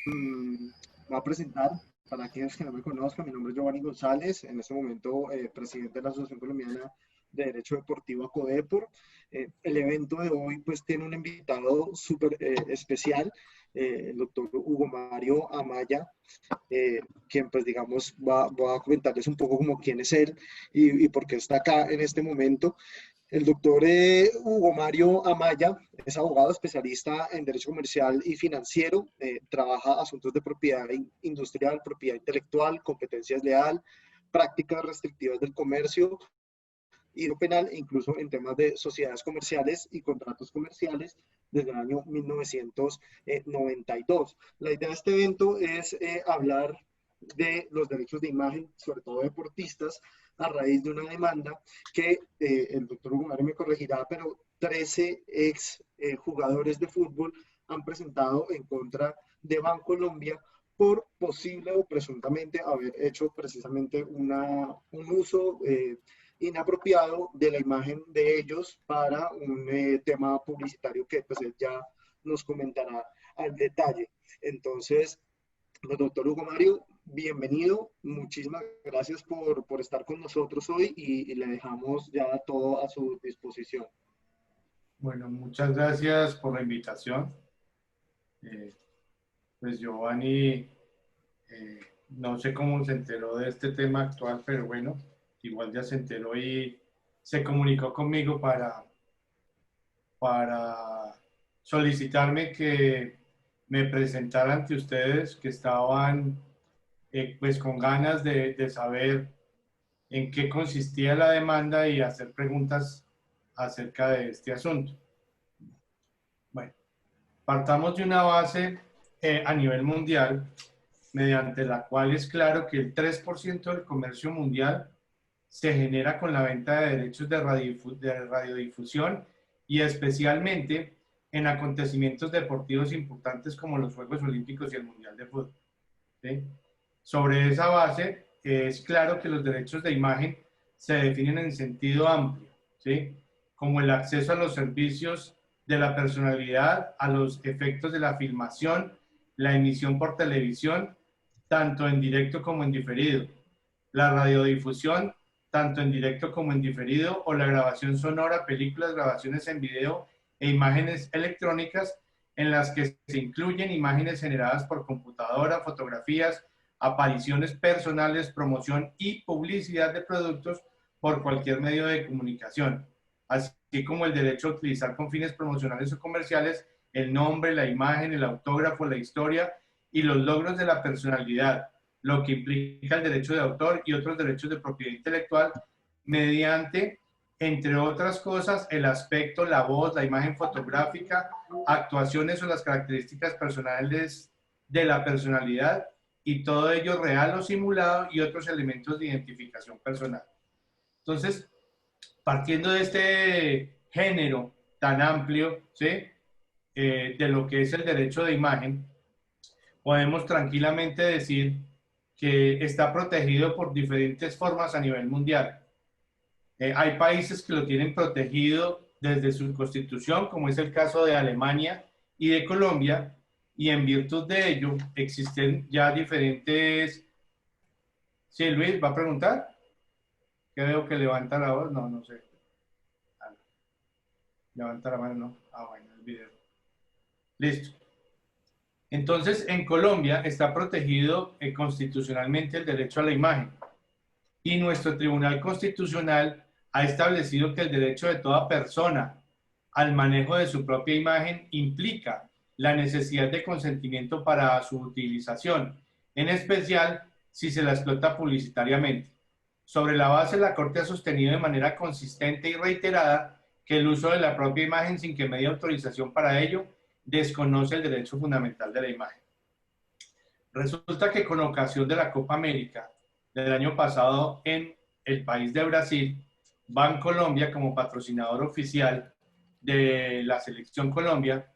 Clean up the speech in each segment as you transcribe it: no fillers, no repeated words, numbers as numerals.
Mm, Voy a presentar, para aquellos que no me conozcan, mi nombre es Giovanni González, en este momento presidente de la Asociación Colombiana de Derecho Deportivo Acodepor. El evento de hoy pues tiene un invitado súper especial, el doctor Hugo Mario Amaya, quien pues digamos voy a comentarles un poco como quién es él y por qué está acá en este momento. El doctor Hugo Mario Amaya es abogado especialista en Derecho Comercial y Financiero, trabaja asuntos de propiedad industrial, propiedad intelectual, competencia leal, prácticas restrictivas del comercio y lo penal, e incluso en temas de sociedades comerciales y contratos comerciales desde el año 1992. La idea de este evento es hablar de los derechos de imagen, sobre todo deportistas, a raíz de una demanda que el doctor Hugo Mario me corregirá, pero 13 ex jugadores de fútbol han presentado en contra de Bancolombia por posible o presuntamente haber hecho precisamente un uso inapropiado de la imagen de ellos para un tema publicitario que pues él ya nos comentará al detalle. Entonces, pues, doctor Hugo Mario, bienvenido. Muchísimas gracias por estar con nosotros hoy y le dejamos ya todo a su disposición. Bueno, muchas gracias por la invitación. Eh, pues Giovanni, no sé cómo se enteró de este tema actual, pero bueno, igual ya se enteró y se comunicó conmigo para solicitarme que me presentara ante ustedes, que estaban pues con ganas de saber en qué consistía la demanda y hacer preguntas acerca de este asunto. Bueno, partamos de una base a nivel mundial, mediante la cual es claro que el 3% del comercio mundial se genera con la venta de derechos de radiodifusión y especialmente en acontecimientos deportivos importantes como los Juegos Olímpicos y el Mundial de Fútbol. ¿Sí? Sobre esa base, es claro que los derechos de imagen se definen en sentido amplio, ¿sí? Como el acceso a los servicios de la personalidad, a los efectos de la filmación, la emisión por televisión, tanto en directo como en diferido, la radiodifusión, tanto en directo como en diferido, o la grabación sonora, películas, grabaciones en video e imágenes electrónicas en las que se incluyen imágenes generadas por computadora, fotografías, apariciones personales, promoción y publicidad de productos por cualquier medio de comunicación, así como el derecho a utilizar con fines promocionales o comerciales el nombre, la imagen, el autógrafo, la historia y los logros de la personalidad, lo que implica el derecho de autor y otros derechos de propiedad intelectual mediante, entre otras cosas, el aspecto, la voz, la imagen fotográfica, actuaciones o las características personales de la personalidad y todo ello real o simulado y otros elementos de identificación personal. Entonces, partiendo de este género tan amplio, ¿sí? De lo que es el derecho de imagen, podemos tranquilamente decir que está protegido por diferentes formas a nivel mundial. Hay países que lo tienen protegido desde su constitución, como es el caso de Alemania y de Colombia, y en virtud de ello existen ya diferentes... Sí, Luis, ¿va a preguntar? Que veo que levanta la voz, no, no sé. Ah, levanta la mano, no. Ah, bueno, el video. Listo. Entonces, en Colombia está protegido constitucionalmente el derecho a la imagen y nuestro Tribunal Constitucional ha establecido que el derecho de toda persona al manejo de su propia imagen implica la necesidad de consentimiento para su utilización, en especial si se la explota publicitariamente. Sobre la base, la Corte ha sostenido de manera consistente y reiterada que el uso de la propia imagen sin que medie autorización para ello desconoce el derecho fundamental de la imagen. Resulta que con ocasión de la Copa América del año pasado en el país de Brasil, Bancolombia, como patrocinador oficial de la Selección Colombia,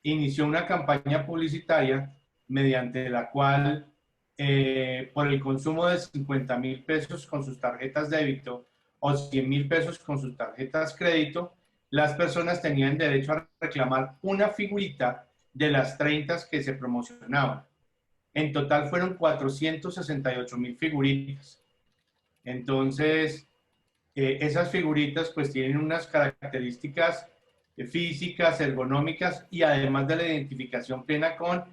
inició una campaña publicitaria mediante la cual, por el consumo de 50.000 pesos con sus tarjetas débito o 100.000 pesos con sus tarjetas crédito, las personas tenían derecho a reclamar una figurita de las 30 que se promocionaban. En total fueron 468.000 figuritas. Entonces, esas figuritas pues tienen unas características físicas, ergonómicas y además de la identificación plena con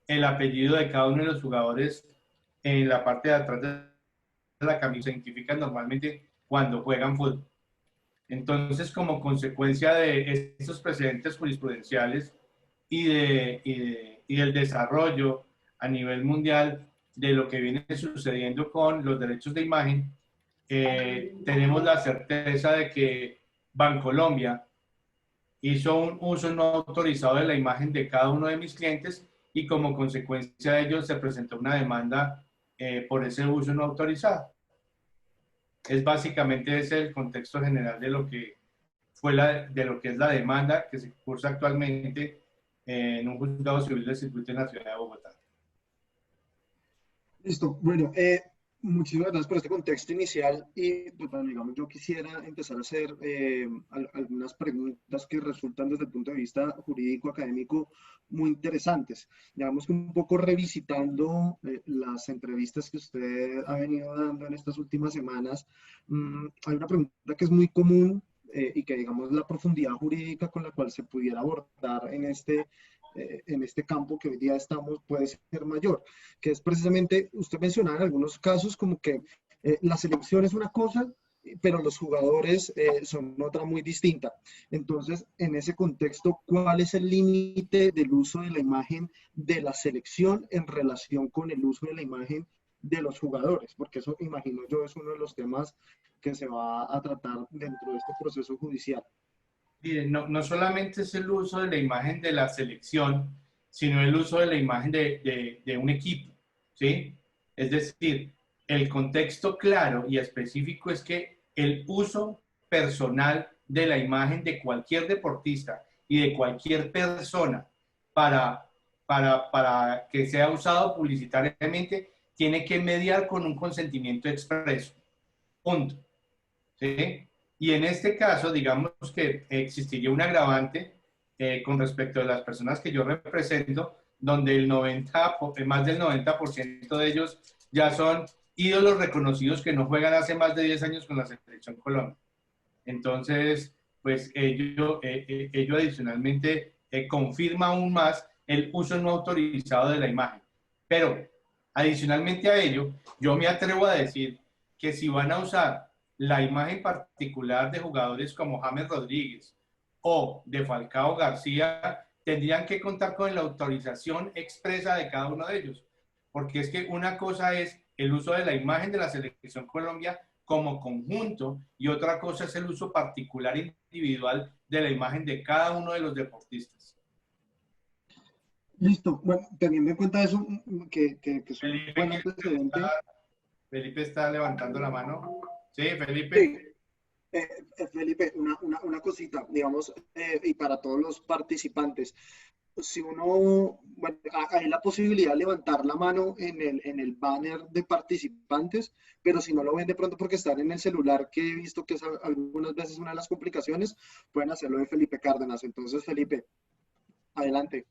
el apellido de cada uno de los jugadores en la parte de atrás de la camisa, se identifican normalmente cuando juegan fútbol. Entonces, como consecuencia de estos precedentes jurisprudenciales y del desarrollo a nivel mundial de lo que viene sucediendo con los derechos de imagen, tenemos la certeza de que Bancolombia hizo un uso no autorizado de la imagen de cada uno de mis clientes y como consecuencia de ello se presentó una demanda por ese uso no autorizado. Es básicamente ese el contexto general de lo que de lo que es la demanda que se cursa actualmente en un juzgado civil del circuito en la ciudad de Bogotá. Listo. Bueno, muchísimas gracias por este contexto inicial y, pues, bueno, digamos, yo quisiera empezar a hacer algunas preguntas que resultan desde el punto de vista jurídico, académico, muy interesantes. Digamos que un poco revisitando las entrevistas que usted ha venido dando en estas últimas semanas, hay una pregunta que es muy común y que, digamos, la profundidad jurídica con la cual se pudiera abordar en este campo que hoy día estamos puede ser mayor, que es precisamente, usted mencionaba en algunos casos como que la selección es una cosa, pero los jugadores son otra muy distinta. Entonces, en ese contexto, ¿cuál es el límite del uso de la imagen de la selección en relación con el uso de la imagen de los jugadores? Porque eso, imagino yo, es uno de los temas que se va a tratar dentro de este proceso judicial. Miren, no solamente es el uso de la imagen de la selección, sino el uso de la imagen de un equipo, ¿sí? Es decir, el contexto claro y específico es que el uso personal de la imagen de cualquier deportista y de cualquier persona para que sea usado publicitariamente tiene que mediar con un consentimiento expreso. Punto. ¿Sí? Y en este caso, digamos que existiría un agravante con respecto a las personas que yo represento, donde más del 90% de ellos ya son ídolos reconocidos que no juegan hace más de 10 años con la Selección Colombia. Entonces, pues ello adicionalmente confirma aún más el uso no autorizado de la imagen. Pero, adicionalmente a ello, yo me atrevo a decir que si van a usar la imagen particular de jugadores como James Rodríguez o de Falcao García, tendrían que contar con la autorización expresa de cada uno de ellos. Porque es que una cosa es el uso de la imagen de la Selección Colombia como conjunto y otra cosa es el uso particular e individual de la imagen de cada uno de los deportistas. Listo. Bueno, teniendo en cuenta eso, que es un Felipe, buen antecedente. Felipe está levantando la mano. Sí, Felipe. Sí, Felipe, una cosita, digamos, y para todos los participantes. Si uno, bueno, hay la posibilidad de levantar la mano en el banner de participantes, pero si no lo ven de pronto porque están en el celular, que he visto que es algunas veces una de las complicaciones, pueden hacerlo de Felipe Cárdenas. Entonces, Felipe, adelante.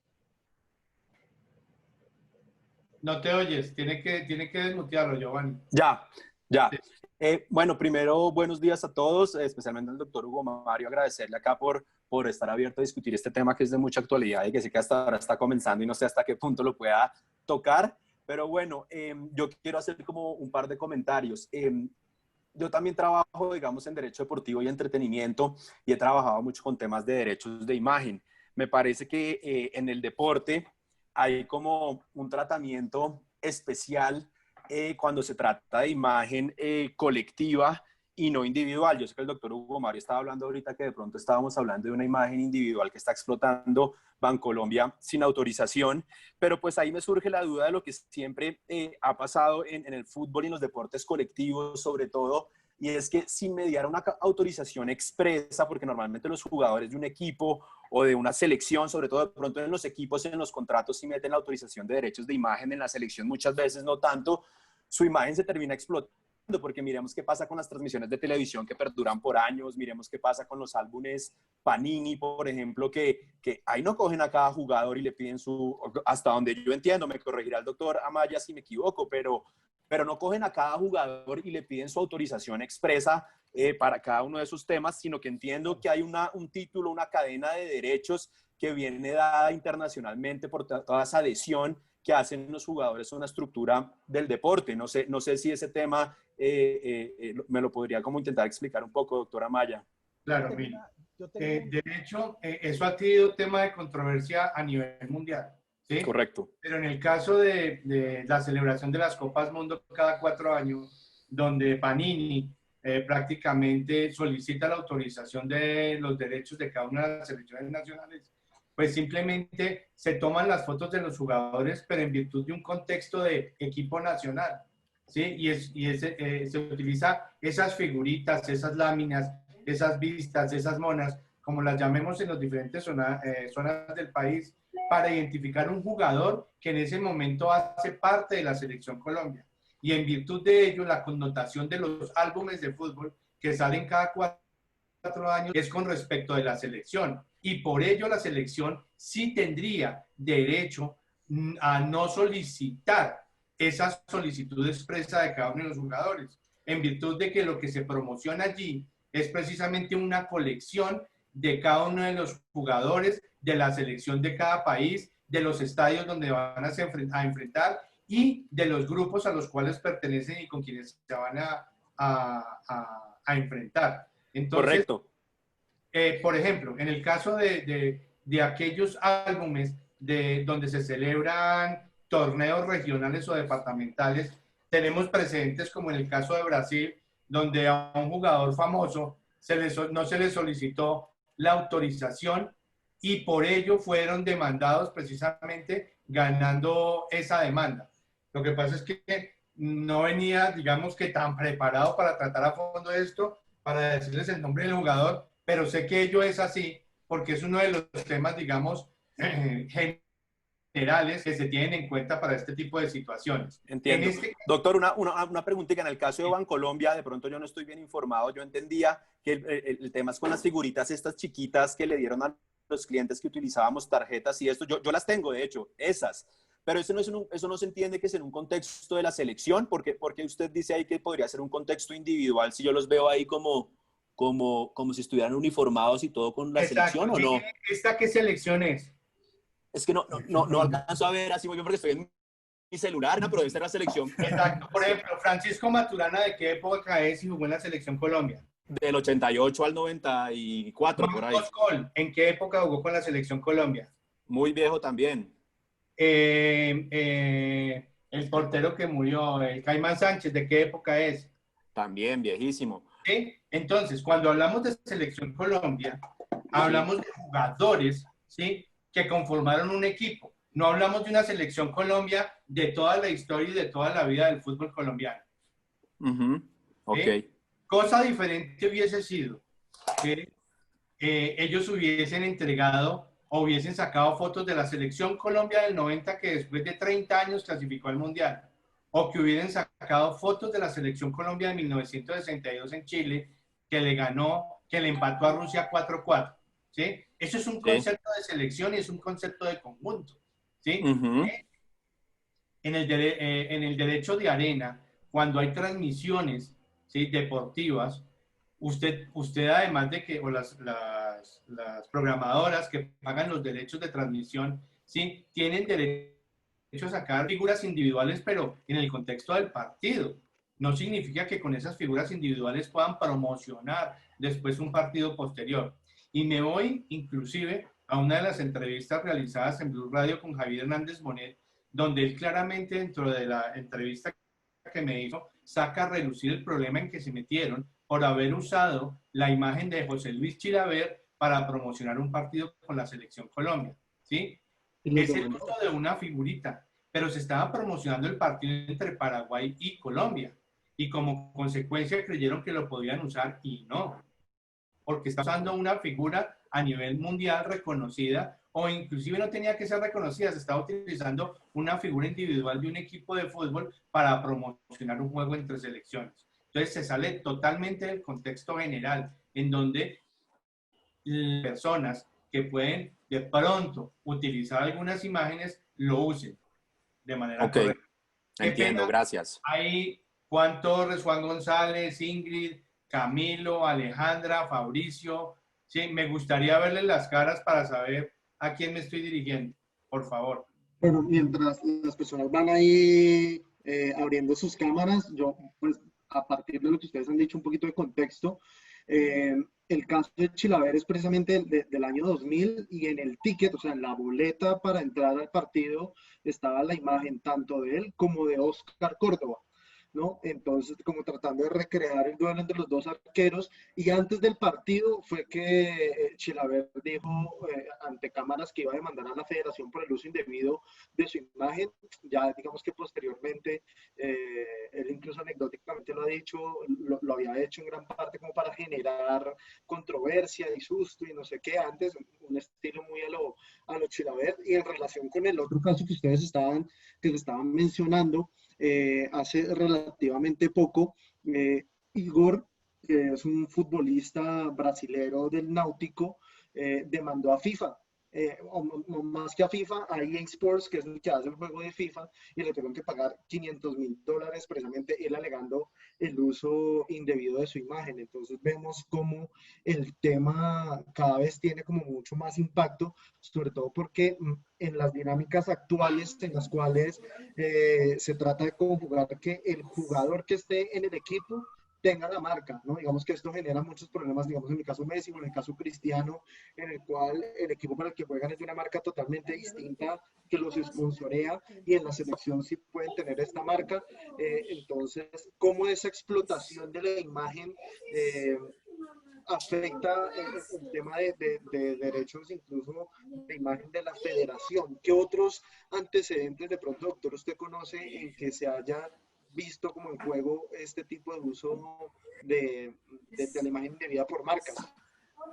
No te oyes, tiene que desmutearlo, Giovanni. Ya, ya. Bueno, primero, buenos días a todos, especialmente al doctor Hugo Mario, agradecerle acá por estar abierto a discutir este tema que es de mucha actualidad y que sé que hasta ahora está comenzando y no sé hasta qué punto lo pueda tocar, pero bueno, yo quiero hacer como un par de comentarios. Yo también trabajo, digamos, en derecho deportivo y entretenimiento y he trabajado mucho con temas de derechos de imagen. Me parece que en el deporte hay como un tratamiento especial cuando se trata de imagen colectiva y no individual. Yo sé que el doctor Hugo Mario estaba hablando ahorita que de pronto estábamos hablando de una imagen individual que está explotando Bancolombia sin autorización, pero pues ahí me surge la duda de lo que siempre ha pasado en el fútbol y en los deportes colectivos sobre todo, y es que sin mediar una autorización expresa, porque normalmente los jugadores de un equipo o de una selección, sobre todo de pronto en los equipos, en los contratos sí meten la autorización de derechos de imagen, en la selección muchas veces no tanto, su imagen se termina explotando porque miremos qué pasa con las transmisiones de televisión que perduran por años, miremos qué pasa con los álbumes Panini, por ejemplo, que ahí no cogen a cada jugador y le piden hasta donde yo entiendo, me corregirá el doctor Amaya si me equivoco, pero no cogen a cada jugador y le piden su autorización expresa para cada uno de esos temas, sino que entiendo que hay un título, una cadena de derechos que viene dada internacionalmente por toda esa adhesión que hacen los jugadores a una estructura del deporte. No sé si ese tema me lo podría como intentar explicar un poco, doctora Maya. Claro, mira. De hecho, eso ha sido tema de controversia a nivel mundial, ¿sí? Correcto. Pero en el caso de la celebración de las Copas Mundo cada 4 años, donde Panini prácticamente solicita la autorización de los derechos de cada una de las selecciones nacionales, pues simplemente se toman las fotos de los jugadores, pero en virtud de un contexto de equipo nacional, ¿sí? Se utiliza esas figuritas, esas láminas, esas vistas, esas monas, como las llamemos en las diferentes zonas del país, para identificar un jugador que en ese momento hace parte de la Selección Colombia. Y en virtud de ello, la connotación de los álbumes de fútbol que salen cada 4 años es con respecto de la selección. Y por ello la selección sí tendría derecho a no solicitar esa solicitud expresa de cada uno de los jugadores, en virtud de que lo que se promociona allí es precisamente una colección de cada uno de los jugadores, de la selección de cada país, de los estadios donde van a enfrentar y de los grupos a los cuales pertenecen y con quienes se van a enfrentar. Entonces, correcto. Por ejemplo, en el caso de aquellos álbumes donde se celebran torneos regionales o departamentales, tenemos precedentes como en el caso de Brasil, donde a un jugador famoso no se le solicitó la autorización y por ello fueron demandados precisamente ganando esa demanda. Lo que pasa es que no venía, digamos que tan preparado para tratar a fondo esto, para decirles el nombre del jugador, pero sé que ello es así porque es uno de los temas, digamos, generales que se tienen en cuenta para este tipo de situaciones. Entiendo. Doctor, una preguntita. En el caso de Bancolombia, de pronto yo no estoy bien informado, yo entendía que el tema es con las figuritas estas chiquitas que le dieron a los clientes que utilizábamos tarjetas y esto, yo las tengo, de hecho, esas. Pero eso no se entiende que es en un contexto de la selección, porque usted dice ahí que podría ser un contexto individual, si yo los veo ahí como si estuvieran uniformados y todo con la selección, ¿o no? ¿Esta qué selección es? Es que no alcanzo a ver así muy bien porque estoy en mi celular, no, pero debe ser la selección. Exacto. Por ejemplo, Francisco Maturana, ¿de qué época es y jugó en la selección Colombia? Del 88 al 94, por ahí. Col, ¿en qué época jugó con la selección Colombia? Muy viejo también. El portero que murió, el Caimán Sánchez, ¿de qué época es? También viejísimo. ¿Sí? Entonces, cuando hablamos de selección Colombia, hablamos de jugadores, ¿sí?, que conformaron un equipo. No hablamos de una selección Colombia de toda la historia y de toda la vida del fútbol colombiano. Ok. Cosa diferente hubiese sido que ellos hubiesen entregado o hubiesen sacado fotos de la selección Colombia del 90 que después de 30 años clasificó al Mundial, o que hubieran sacado fotos de la selección Colombia de 1962 en Chile que le empató a Rusia 4-4, ¿sí? Eso es un concepto de selección y es un concepto de conjunto, ¿sí? En el derecho de arena, cuando hay transmisiones, ¿sí?, deportivas, usted además de que, o las programadoras que pagan los derechos de transmisión, ¿sí?, tienen derecho a sacar figuras individuales, pero en el contexto del partido. No significa que con esas figuras individuales puedan promocionar después un partido posterior. Y me voy inclusive a una de las entrevistas realizadas en Blue Radio con Javier Hernández Bonet, donde él claramente dentro de la entrevista que me hizo saca a relucir el problema en que se metieron por haber usado la imagen de José Luis Chilaver para promocionar un partido con la Selección Colombia, ¿sí? Es el uso de una figurita, pero se estaba promocionando el partido entre Paraguay y Colombia, y como consecuencia creyeron que lo podían usar y no, porque está usando una figura a nivel mundial reconocida, o inclusive no tenía que ser reconocida, se estaba utilizando una figura individual de un equipo de fútbol para promocionar un juego entre selecciones. Entonces se sale totalmente del contexto general, en donde personas que pueden de pronto utilizar algunas imágenes lo usen de manera correcta. Qué Entiendo, pena. gracias. Hay Juan Torres, Juan González, Ingrid, Camilo, Alejandra, Fabricio. Sí, me gustaría verles las caras para saber a quién me estoy dirigiendo, por favor. Bueno, mientras las personas van ahí abriendo sus cámaras, yo, pues, a partir de lo que ustedes han dicho, un poquito de contexto, eh, el caso de Chilaver es precisamente del año 2000 y en el ticket, o sea, en la boleta para entrar al partido, estaba la imagen tanto de él como de Oscar Córdoba, ¿no? Entonces, como tratando de recrear el duelo entre los dos arqueros, y antes del partido fue que Chilaver dijo ante cámaras que iba a demandar a la federación por el uso indebido de su imagen. Ya digamos que posteriormente, él incluso anecdóticamente lo ha dicho, lo había hecho en gran parte como para generar controversia y susto y no sé qué antes, un estilo muy a lo Chilaver. Y en relación con el otro caso que ustedes estaban mencionando, hace relativamente poco, Igor, que es un futbolista brasilero del Náutico, demandó a FIFA, o más que a FIFA, a EA Sports, que es el que hace el juego de FIFA, y le tuvieron que pagar $500,000 precisamente él alegando el uso indebido de su imagen. Entonces vemos cómo el tema cada vez tiene como mucho más impacto, sobre todo porque en las dinámicas actuales en las cuales se trata de conjugar que el jugador que esté en el equipo tenga la marca, ¿no? Digamos que esto genera muchos problemas, digamos en el caso Messi o en el caso Cristiano, en el cual el equipo para el que juegan es de una marca totalmente distinta que los sponsorea, y en la selección sí pueden tener esta marca. Entonces, ¿cómo esa explotación de la imagen afecta el tema de derechos, incluso de imagen de la federación? ¿Qué otros antecedentes de pronto, doctor, usted conoce en que se haya visto como en juego este tipo de uso de la imagen indebida por marcas?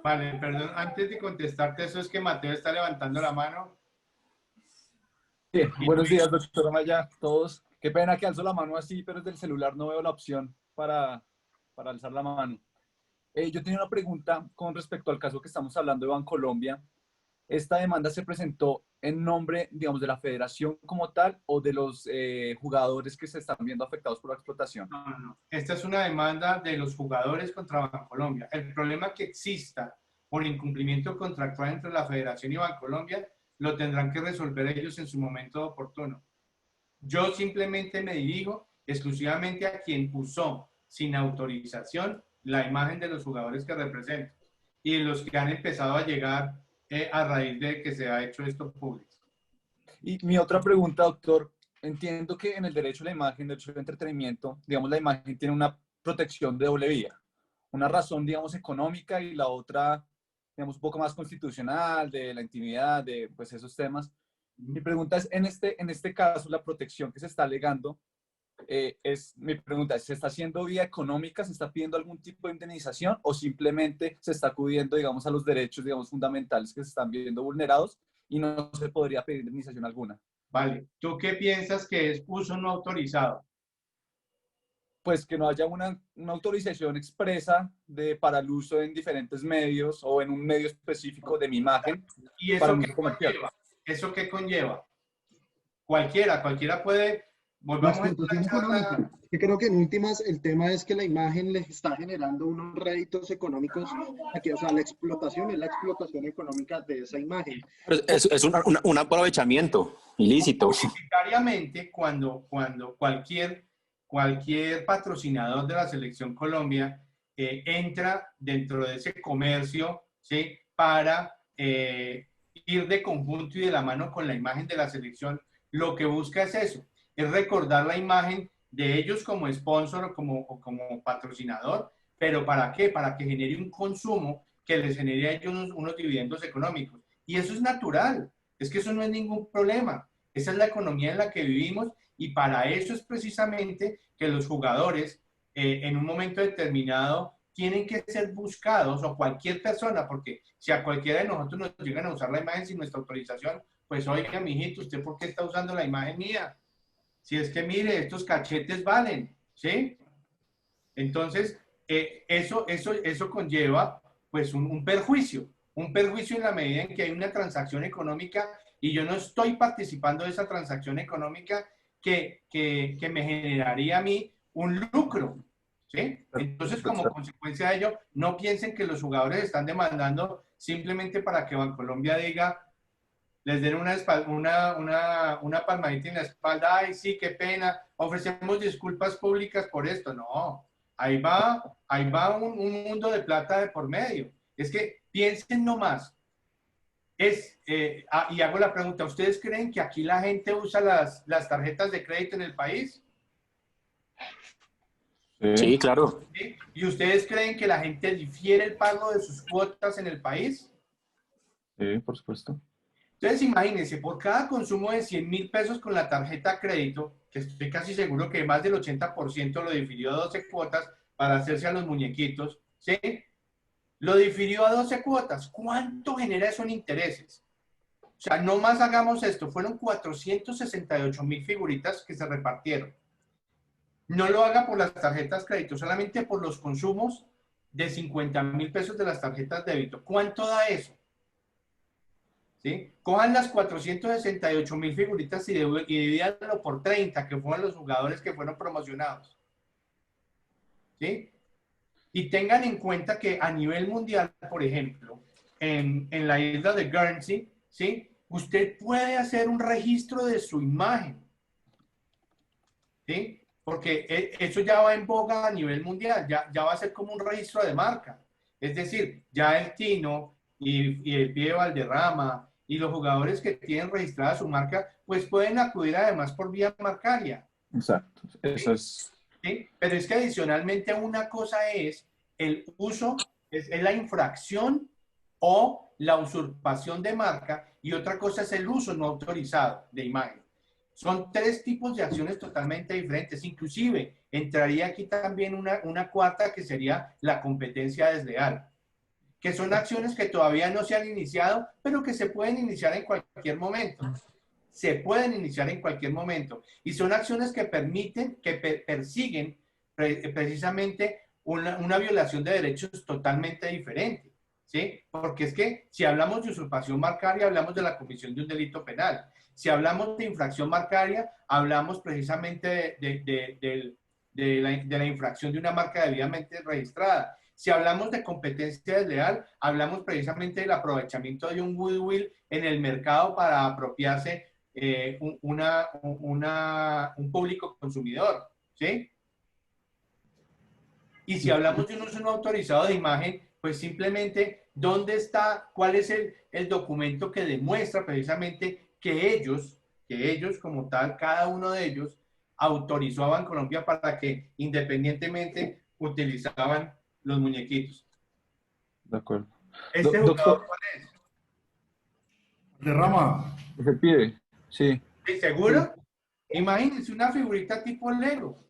Vale, perdón, antes de contestarte eso es que Mateo está levantando la mano. Sí, buenos días, doctor Amaya, todos. Qué pena que alzo la mano así, pero desde el celular no veo la opción para alzar la mano. Yo tenía una pregunta con respecto al caso que estamos hablando de Bancolombia. ¿Esta demanda se presentó en nombre, digamos, de la federación como tal o de los jugadores que se están viendo afectados por la explotación? No, no, no. Esta es una demanda de los jugadores contra Bancolombia. El problema que exista por incumplimiento contractual entre la federación y Bancolombia lo tendrán que resolver ellos en su momento oportuno. Yo simplemente me dirijo exclusivamente a quien usó sin autorización la imagen de los jugadores que represento y los que han empezado a llegar a raíz de que se ha hecho esto público. Y mi otra pregunta, doctor, entiendo que en el derecho a la imagen, derecho al entretenimiento, digamos, la imagen tiene una protección de doble vía. Una razón, digamos, económica y la otra, digamos, un poco más constitucional, de la intimidad, de pues, esos temas. Mi pregunta es, en este caso, la protección que se está alegando, mi pregunta es, ¿se está haciendo vía económica? ¿Se está pidiendo algún tipo de indemnización o simplemente se está acudiendo, digamos, a los derechos, digamos, fundamentales que se están viendo vulnerados y no se podría pedir indemnización alguna? Vale, ¿tú qué piensas que es uso no autorizado? Pues que no haya una autorización expresa para el uso en diferentes medios o en un medio específico de mi imagen. ¿Y eso para un qué uso comercial. conlleva? ¿Eso qué conlleva? Cualquiera puede. La Volvamos a explotación esta charla. económica. Yo creo que en últimas el tema es que la imagen le está generando unos réditos económicos aquí, o sea, la explotación es la explotación económica de esa imagen. Es un aprovechamiento ilícito. Necesariamente cuando cualquier patrocinador de la Selección Colombia entra dentro de ese comercio, ¿sí? Para ir de conjunto y de la mano con la imagen de la selección, lo que busca es eso, es recordar la imagen de ellos como sponsor o como patrocinador, pero ¿para qué? Para que genere un consumo que les genere a ellos unos dividendos económicos. Y eso es natural, es que eso no es ningún problema. Esa es la economía en la que vivimos y para eso es precisamente que los jugadores en un momento determinado tienen que ser buscados, o cualquier persona, porque si a cualquiera de nosotros nos llegan a usar la imagen sin nuestra autorización, pues oiga, mijito, ¿usted por qué está usando la imagen mía? Si es que mire, estos cachetes valen, ¿sí? Entonces, eso conlleva pues un perjuicio en la medida en que hay una transacción económica y yo no estoy participando de esa transacción económica que me generaría a mí un lucro, ¿sí? Entonces, como consecuencia de ello, no piensen que los jugadores están demandando simplemente para que Bancolombia diga, les den una palmadita en la espalda, ay, sí, qué pena, ofrecemos disculpas públicas por esto. No, ahí va un mundo de plata de por medio. Es que piensen nomás. Y hago la pregunta, ¿ustedes creen que aquí la gente usa las tarjetas de crédito en el país? Sí, claro. ¿Sí? ¿Y ustedes creen que la gente difiere el pago de sus cuotas en el país? Sí, por supuesto. Entonces, imagínense, por cada consumo de 100.000 pesos con la tarjeta crédito, que estoy casi seguro que más del 80% lo difirió a 12 cuotas para hacerse a los muñequitos, ¿sí? Lo difirió a 12 cuotas. ¿Cuánto genera eso en intereses? O sea, no más hagamos esto. Fueron 468.000 figuritas que se repartieron. No lo haga por las tarjetas crédito, solamente por los consumos de 50.000 pesos de las tarjetas débito. ¿Cuánto da eso? ¿Sí? Cojan las 468.000 figuritas y divídanlo por 30, que fueron los jugadores que fueron promocionados. ¿Sí? Y tengan en cuenta que a nivel mundial, por ejemplo, en la isla de Guernsey, ¿sí? Usted puede hacer un registro de su imagen. ¿Sí? Porque eso ya va en boga a nivel mundial, ya va a ser como un registro de marca. Es decir, ya el Tino y el Pie Valderrama y los jugadores que tienen registrada su marca, pues pueden acudir además por vía marcaria. Exacto. Eso es... ¿Sí? Pero es que adicionalmente una cosa es el uso, es la infracción o la usurpación de marca y otra cosa es el uso no autorizado de imagen. Son tres tipos de acciones totalmente diferentes. Inclusive entraría aquí también una cuarta que sería la competencia desleal, que son acciones que todavía no se han iniciado, pero que se pueden iniciar en cualquier momento. Se pueden iniciar en cualquier momento. Y son acciones que permiten, que persiguen precisamente una violación de derechos totalmente diferente. ¿Sí? Porque es que si hablamos de usurpación marcaria, hablamos de la comisión de un delito penal. Si hablamos de infracción marcaria, hablamos precisamente de la infracción de una marca debidamente registrada. Si hablamos de competencia desleal, hablamos precisamente del aprovechamiento de un goodwill en el mercado para apropiarse un público consumidor, ¿sí? Y si hablamos de un uso no autorizado de imagen, pues simplemente, ¿dónde está? ¿Cuál es el documento que demuestra precisamente que ellos como tal, cada uno de ellos, autorizó a Bancolombia para que independientemente utilizaban los muñequitos? De acuerdo. ¿Este jugador cuál es? Valderrama. Se pide, sí. ¿Sí, seguro? Sí. Imagínense una figurita tipo Lego,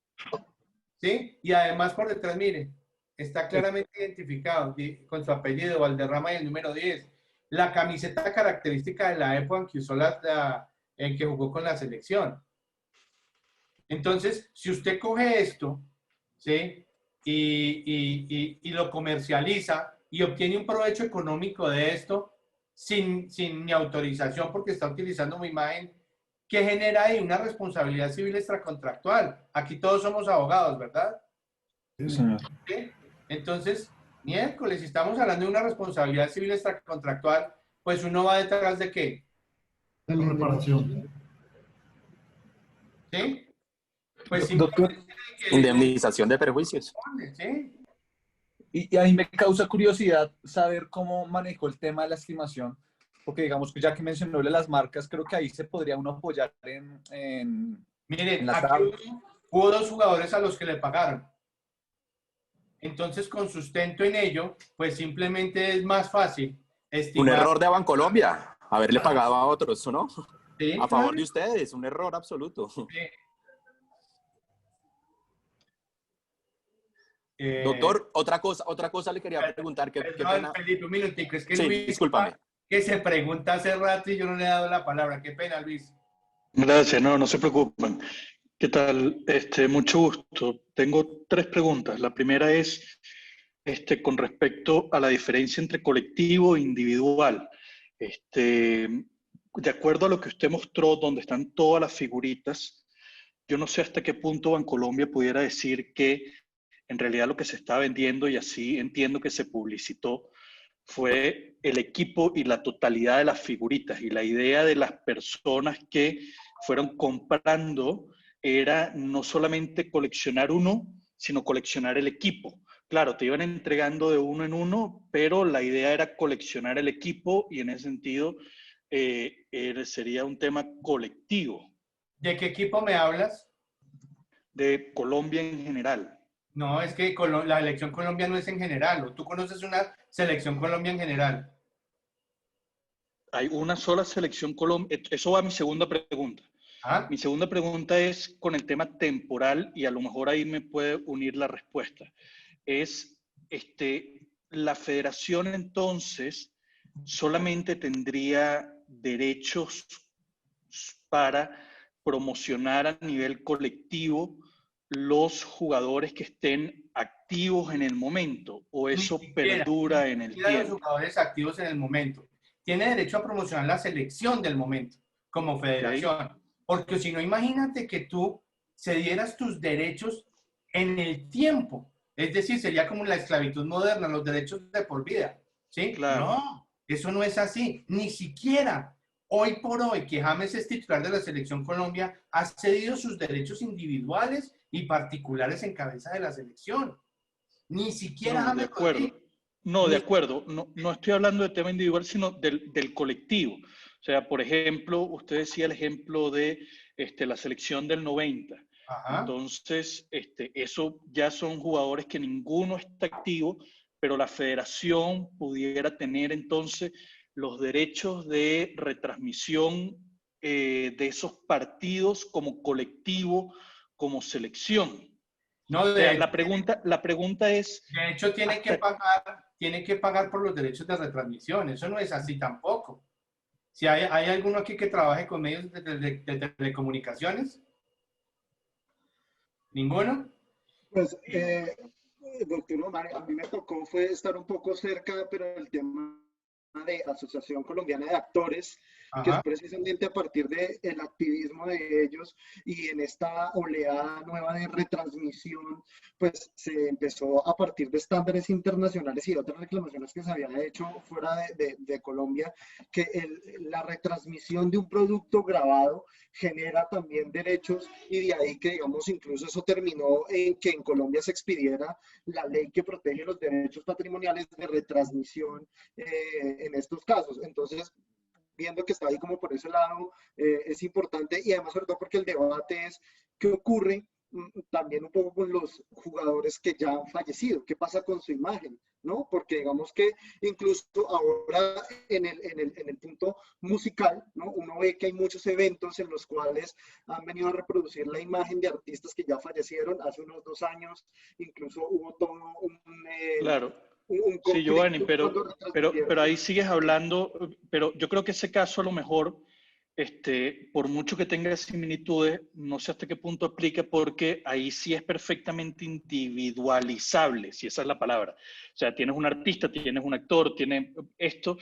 ¿sí? Y además por detrás, miren, está claramente identificado con su apellido, Valderrama, y el número 10. La camiseta característica de la época en que usó en que jugó con la selección. Entonces, si usted coge esto, ¿sí? Y lo comercializa y obtiene un provecho económico de esto sin mi autorización porque está utilizando mi imagen, ¿qué genera ahí? Una responsabilidad civil extracontractual. Aquí todos somos abogados, ¿verdad? Sí, señor. ¿Sí? Entonces, miércoles, si estamos hablando de una responsabilidad civil extracontractual, pues uno va detrás de ¿qué? De la reparación. ¿Sí? Pues Doctor, indemnización de perjuicios. ¿Sí? Y a mí me causa curiosidad saber cómo manejó el tema de la estimación, porque digamos que ya que mencionó las marcas, creo que ahí se podría uno apoyar Miren, aquí hubo dos jugadores a los que le pagaron. Entonces, con sustento en ello, pues simplemente es más fácil estimar. Un error de Bancolombia, haberle pagado a otros, ¿no? Sí, a favor de ustedes, un error absoluto. Sí. Doctor, otra cosa le quería preguntar. ¿Qué pena? Felipe, un minutico, es que sí, Luis, discúlpame. Que se pregunta hace rato y yo no le he dado la palabra. Qué pena, Luis. Gracias, no se preocupen. ¿Qué tal? Mucho gusto. Tengo tres preguntas. La primera es con respecto a la diferencia entre colectivo e individual. De acuerdo a lo que usted mostró, donde están todas las figuritas, yo no sé hasta qué punto Bancolombia pudiera decir que en realidad lo que se está vendiendo, y así entiendo que se publicitó, fue el equipo y la totalidad de las figuritas. Y la idea de las personas que fueron comprando era no solamente coleccionar uno, sino coleccionar el equipo. Claro, te iban entregando de uno en uno, pero la idea era coleccionar el equipo y en ese sentido sería un tema colectivo. ¿De qué equipo me hablas? De Colombia en general. No, es que la selección Colombia no es en general. ¿O tú conoces una selección Colombia en general? Hay una sola selección Colombia. Eso va a mi segunda pregunta. ¿Ah? Mi segunda pregunta es con el tema temporal y a lo mejor ahí me puede unir la respuesta. Es, la federación entonces solamente tendría derechos para promocionar a nivel colectivo los jugadores que estén activos en el momento, o eso perdura en el tiempo. Los jugadores activos en el momento. Tiene derecho a promocionar la selección del momento como federación. Okay. Porque si no, imagínate que tú cedieras tus derechos en el tiempo. Es decir, sería como la esclavitud moderna, los derechos de por vida. ¿Sí? Claro. No, eso no es así. Ni siquiera hoy por hoy, que James es titular de la Selección Colombia, ha cedido sus derechos individuales y particulares en cabeza de la selección. Ni siquiera James. De acuerdo. No, de acuerdo. No estoy hablando de tema individual, sino del colectivo. O sea, por ejemplo, usted decía el ejemplo de la selección del 90. Ajá. Entonces, eso ya son jugadores que ninguno está activo, pero la federación pudiera tener entonces los derechos de retransmisión de esos partidos como colectivo, como selección. No, o sea, la pregunta es... De hecho, tiene que pagar por los derechos de retransmisión. Eso no es así tampoco. Si hay alguno aquí que trabaje con medios de telecomunicaciones. ¿Ninguno? Pues, doctor Omar, a mí me tocó fue estar un poco cerca, pero el tema de Asociación Colombiana de Actores, ajá, que es precisamente a partir del activismo de ellos y en esta oleada nueva de retransmisión, pues se empezó a partir de estándares internacionales y otras reclamaciones que se habían hecho fuera de Colombia, que la retransmisión de un producto grabado genera también derechos y de ahí que, digamos, incluso eso terminó en que en Colombia se expidiera la ley que protege los derechos patrimoniales de retransmisión en estos casos. Entonces, viendo que está ahí como por ese lado, es importante y además sobre todo porque el debate es qué ocurre también un poco con los jugadores que ya han fallecido, qué pasa con su imagen, ¿no? Porque digamos que incluso ahora en el punto musical, ¿no? Uno ve que hay muchos eventos en los cuales han venido a reproducir la imagen de artistas que ya fallecieron hace unos 2 años, incluso hubo todo claro. Sí, Giovanni, pero ahí sigues hablando, pero yo creo que ese caso a lo mejor, por mucho que tenga similitudes, no sé hasta qué punto aplica porque ahí sí es perfectamente individualizable, si esa es la palabra. O sea, tienes un artista, tienes un actor, tienes esto.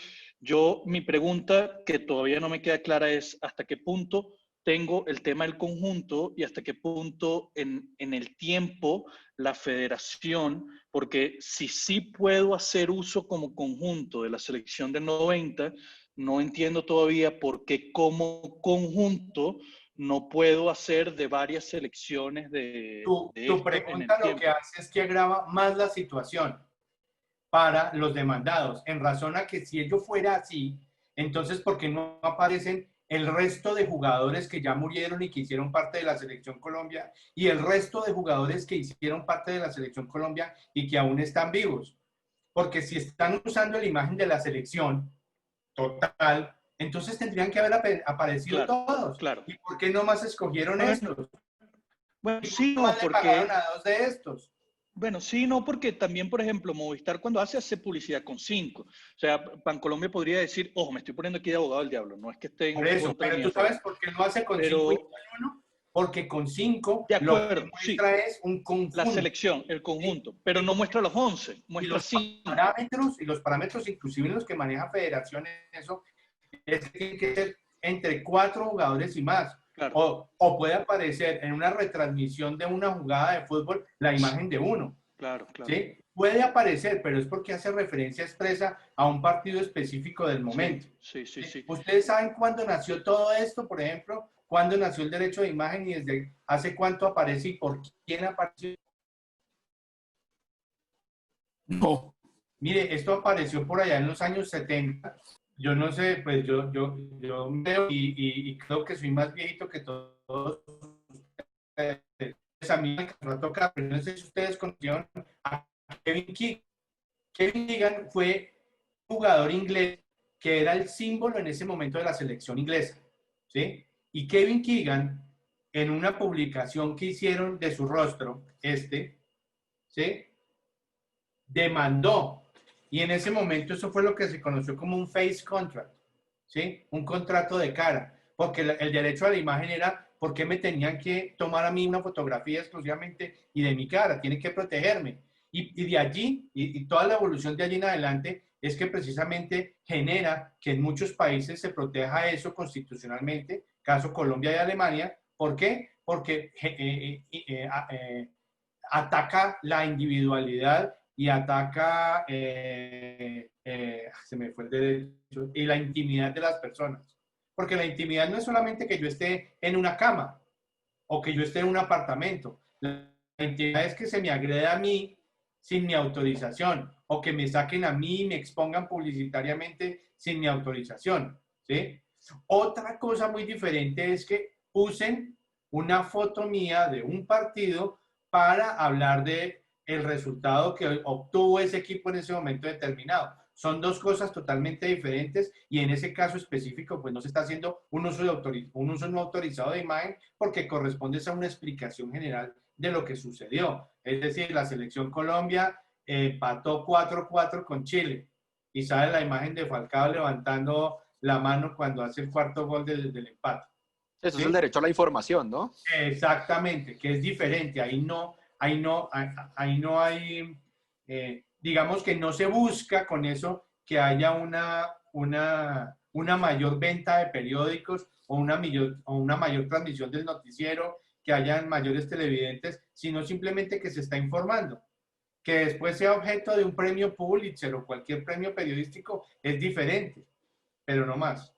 Mi pregunta que todavía no me queda clara es hasta qué punto tengo el tema del conjunto y hasta qué punto en el tiempo la federación, porque si sí puedo hacer uso como conjunto de la selección del 90, no entiendo todavía por qué como conjunto no puedo hacer de varias selecciones de tu pregunta lo que hace es que agrava más la situación para los demandados, en razón a que si ello fuera así, entonces ¿por qué no aparecen el resto de jugadores que ya murieron y que hicieron parte de la Selección Colombia y el resto de jugadores que hicieron parte de la Selección Colombia y que aún están vivos? Porque si están usando la imagen de la selección total, entonces tendrían que haber aparecido todos. Claro. ¿Y por qué no más escogieron estos? Bueno, sí, no, porque... pagaron a 2 de estos? Bueno, sí, no, porque también, por ejemplo, Movistar cuando hace publicidad con 5. O sea, Bancolombia podría decir, ojo, me estoy poniendo aquí de abogado del diablo, no es que esté en... Por eso, pero tú sabes por qué lo hace con 5 y con 1, porque con 5 De lo que acuerdo, sí. muestra es un conjunto. La selección, el conjunto, pero no muestra los 11, muestra 5. Y los parámetros, inclusive los que maneja Federaciones, eso es que tiene que ser entre 4 jugadores y más. Claro. O puede aparecer en una retransmisión de una jugada de fútbol la imagen de uno. Claro. ¿Sí? Puede aparecer, pero es porque hace referencia expresa a un partido específico del momento. Sí. ¿Ustedes saben cuándo nació todo esto, por ejemplo? ¿Cuándo nació el derecho de imagen y desde hace cuánto aparece y por quién apareció? No. Mire, esto apareció por allá en los años 70. Yo no sé, pues yo veo y creo que soy más viejito que todos ustedes. A mí me va a tocar, pero no sé si ustedes conocieron a Kevin Keegan. Kevin Keegan fue un jugador inglés que era el símbolo en ese momento de la selección inglesa, ¿sí? Y Kevin Keegan, en una publicación que hicieron de su rostro, ¿sí? Demandó. Y en ese momento eso fue lo que se conoció como un face contract, ¿sí? Un contrato de cara, porque el derecho a la imagen era, ¿por qué me tenían que tomar a mí una fotografía exclusivamente y de mi cara? Tienen que protegerme. Y de allí, y toda la evolución de allí en adelante, es que precisamente genera que en muchos países se proteja eso constitucionalmente, caso Colombia y Alemania. ¿Por qué? Porque ataca la individualidad y ataca, se me fue el derecho, y la intimidad de las personas. Porque la intimidad no es solamente que yo esté en una cama o que yo esté en un apartamento. La intimidad es que se me agrede a mí sin mi autorización o que me saquen a mí y me expongan publicitariamente sin mi autorización, ¿sí? Otra cosa muy diferente es que usen una foto mía de un partido para hablar de el resultado que obtuvo ese equipo en ese momento determinado. Son dos cosas totalmente diferentes y en ese caso específico pues no se está haciendo un uso no autorizado de imagen porque corresponde a una explicación general de lo que sucedió. Es decir, la selección Colombia empató 4-4 con Chile y sale la imagen de Falcao levantando la mano cuando hace el cuarto gol del empate. Eso, ¿sí? Es el derecho a la información, ¿no? Exactamente, que es diferente. Ahí no hay, digamos que no se busca con eso que haya una mayor venta de periódicos o una mayor transmisión del noticiero, que hayan mayores televidentes, sino simplemente que se está informando. Que después sea objeto de un premio Pulitzer o cualquier premio periodístico es diferente, pero no más.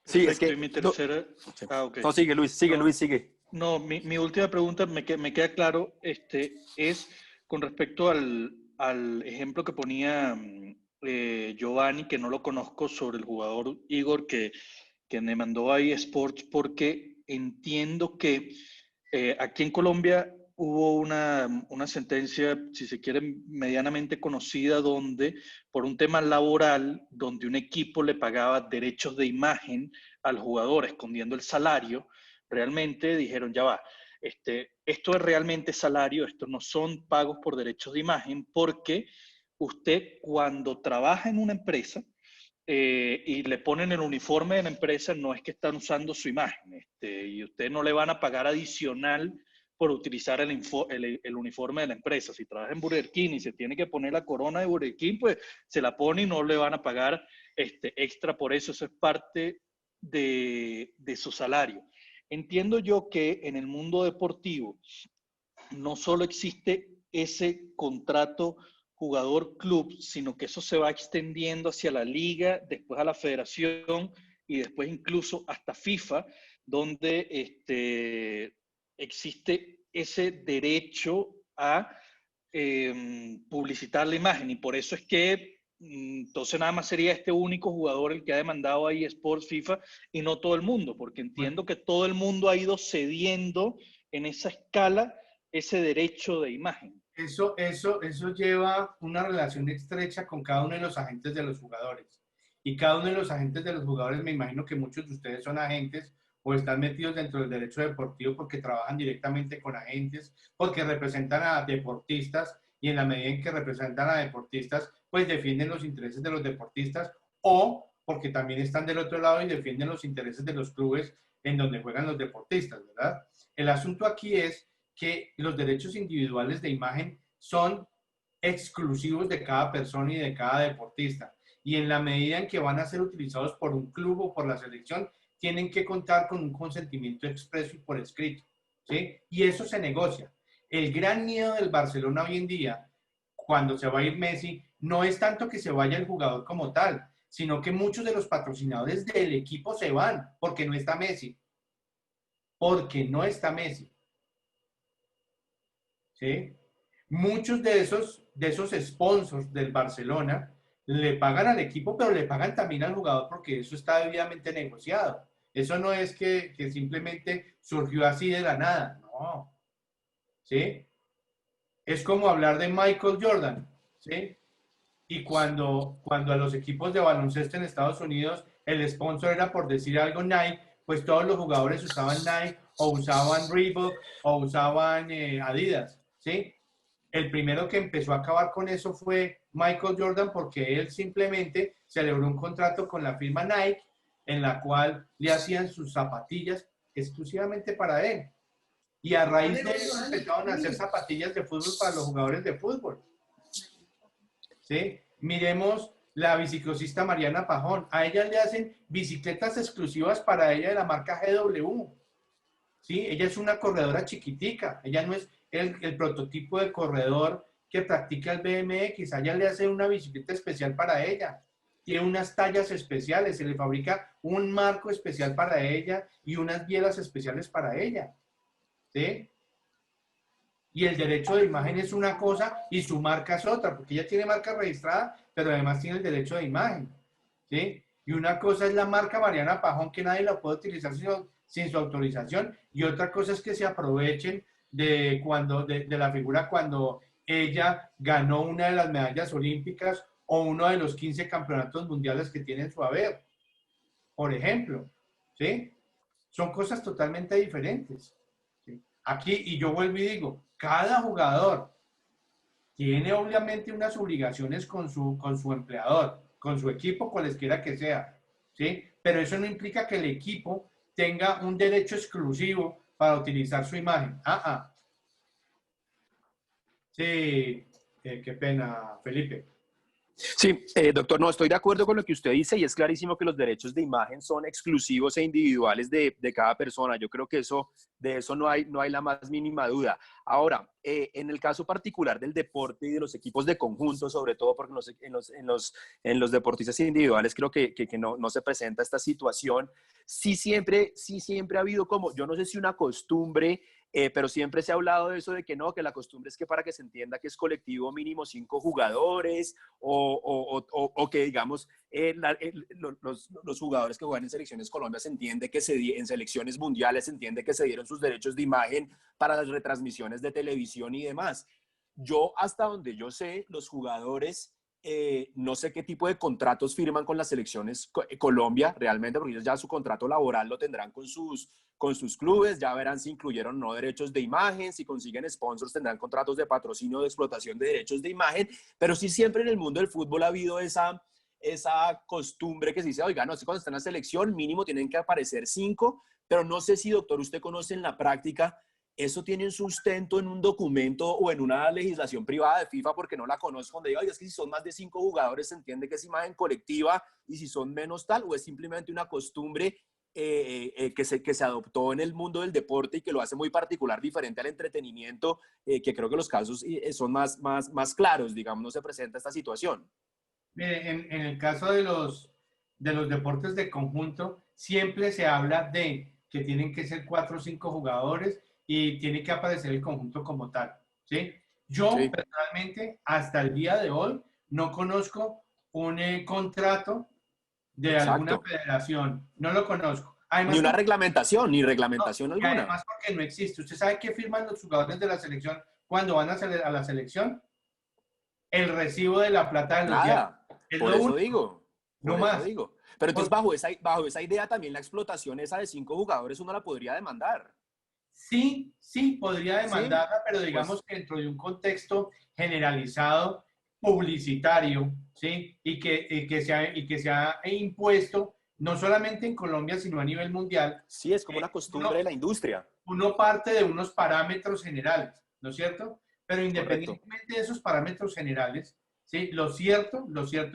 Sí, es que mi tercera... Okay. No, sigue Luis, sigue. No, mi última pregunta me queda claro, es con respecto al ejemplo que ponía Giovanni, que no lo conozco, sobre el jugador Igor que me mandó ahí Sports, porque entiendo que aquí en Colombia hubo una sentencia, si se quiere, medianamente conocida, donde por un tema laboral, donde un equipo le pagaba derechos de imagen al jugador escondiendo el salario, realmente dijeron, ya va, esto es realmente salario, esto no son pagos por derechos de imagen, porque usted cuando trabaja en una empresa y le ponen el uniforme de la empresa, no es que están usando su imagen, y usted no le van a pagar adicional por utilizar el uniforme de la empresa. Si trabaja en Burger King y se tiene que poner la corona de Burger King, pues se la pone y no le van a pagar extra por eso. Eso es parte de su salario. Entiendo yo que en el mundo deportivo no solo existe ese contrato jugador-club, sino que eso se va extendiendo hacia la liga, después a la federación y después incluso hasta FIFA, donde existe ese derecho a publicitar la imagen. Y por eso es que entonces nada más sería este único jugador el que ha demandado ahí Sports FIFA y no todo el mundo, porque entiendo que todo el mundo ha ido cediendo en esa escala ese derecho de imagen. Eso lleva una relación estrecha con cada uno de los agentes de los jugadores. Y cada uno de los agentes de los jugadores, me imagino que muchos de ustedes son agentes o están metidos dentro del derecho deportivo porque trabajan directamente con agentes, porque representan a deportistas y en la medida en que representan a deportistas, pues defienden los intereses de los deportistas o porque también están del otro lado y defienden los intereses de los clubes en donde juegan los deportistas, ¿verdad? El asunto aquí es que los derechos individuales de imagen son exclusivos de cada persona y de cada deportista. Y en la medida en que van a ser utilizados por un club o por la selección, tienen que contar con un consentimiento expreso y por escrito, ¿sí? Y eso se negocia. El gran miedo del Barcelona hoy en día, cuando se va a ir Messi, no es tanto que se vaya el jugador como tal, sino que muchos de los patrocinadores del equipo se van porque no está Messi. Porque no está Messi. ¿Sí? Muchos de esos sponsors del Barcelona le pagan al equipo, pero le pagan también al jugador porque eso está debidamente negociado. Eso no es que simplemente surgió así de la nada, no. ¿Sí? Es como hablar de Michael Jordan, ¿sí? Y cuando a los equipos de baloncesto en Estados Unidos el sponsor era, por decir algo, Nike, pues todos los jugadores usaban Nike o usaban Reebok o usaban Adidas, ¿sí? El primero que empezó a acabar con eso fue Michael Jordan porque él simplemente celebró un contrato con la firma Nike en la cual le hacían sus zapatillas exclusivamente para él. Y a raíz de eso empezaron a hacer zapatillas de fútbol para los jugadores de fútbol. ¿Sí? Miremos la biciclosista Mariana Pajón. A ella le hacen bicicletas exclusivas para ella de la marca GW. ¿Sí? Ella es una corredora chiquitica. Ella no es el prototipo de corredor que practica el BMX. A ella le hacen una bicicleta especial para ella. Tiene unas tallas especiales. Se le fabrica un marco especial para ella y unas bielas especiales para ella. ¿Sí? Y el derecho de imagen es una cosa y su marca es otra, porque ella tiene marca registrada, pero además tiene el derecho de imagen, ¿sí? Y una cosa es la marca Mariana Pajón, que nadie la puede utilizar sin su autorización, y otra cosa es que se aprovechen de la figura cuando ella ganó una de las medallas olímpicas o uno de los 15 campeonatos mundiales que tiene en su haber, por ejemplo, ¿sí? Son cosas totalmente diferentes. Aquí, y yo vuelvo y digo, cada jugador tiene obviamente unas obligaciones con su empleador, con su equipo, cualesquiera que sea, ¿sí? Pero eso no implica que el equipo tenga un derecho exclusivo para utilizar su imagen. Sí, qué pena, Felipe. Sí, doctor, no, estoy de acuerdo con lo que usted dice y es clarísimo que los derechos de imagen son exclusivos e individuales de cada persona. Yo creo que de eso no hay la más mínima duda. Ahora, en el caso particular del deporte y de los equipos de conjunto, sobre todo porque en los deportistas individuales creo que no se presenta esta situación. Sí siempre ha habido como, yo no sé si una costumbre, pero siempre se ha hablado de eso de que no, que la costumbre es que para que se entienda que es colectivo mínimo 5 jugadores o que digamos los jugadores que juegan en selecciones Colombia se entiende que en selecciones mundiales se entiende que se dieron sus derechos de imagen para las retransmisiones de televisión y demás. Yo hasta donde yo sé, los jugadores no sé qué tipo de contratos firman con las selecciones Colombia realmente, porque ellos ya su contrato laboral lo tendrán con sus clubes, ya verán si incluyeron o no derechos de imagen, si consiguen sponsors tendrán contratos de patrocinio o de explotación de derechos de imagen, pero sí siempre en el mundo del fútbol ha habido esa costumbre que se dice, oiga, no sé, cuando está en la selección mínimo tienen que aparecer 5, pero no sé si, doctor, usted conoce en la práctica, ¿eso tiene un sustento en un documento o en una legislación privada de FIFA? Porque no la conozco, donde diga, oiga, es que si son más de 5 jugadores se entiende que es imagen colectiva y si son menos tal, o es simplemente una costumbre que se adoptó en el mundo del deporte y que lo hace muy particular, diferente al entretenimiento, que creo que los casos son más claros, digamos, no se presenta esta situación. Mire, en el caso de los deportes de conjunto, siempre se habla de que tienen que ser 4 o 5 jugadores y tiene que aparecer el conjunto como tal, ¿sí? Yo personalmente, hasta el día de hoy, no conozco un contrato de alguna federación, no lo conozco. Además, ni una reglamentación, ni reglamentación alguna. Además, porque no existe. ¿Usted sabe qué firman los jugadores de la selección cuando van a la selección? El recibo de la plata de los diarios. Por eso digo. No más. Pero entonces, bajo esa idea, también la explotación esa de 5 jugadores uno la podría demandar. Sí, podría demandarla, pero digamos que dentro de un contexto generalizado, publicitario, ¿sí? Y que se ha impuesto no solamente en Colombia, sino a nivel mundial. Sí, es como una costumbre de la industria. Uno parte de unos parámetros generales, ¿no es cierto? Pero independientemente de esos parámetros generales, ¿sí? Lo cierto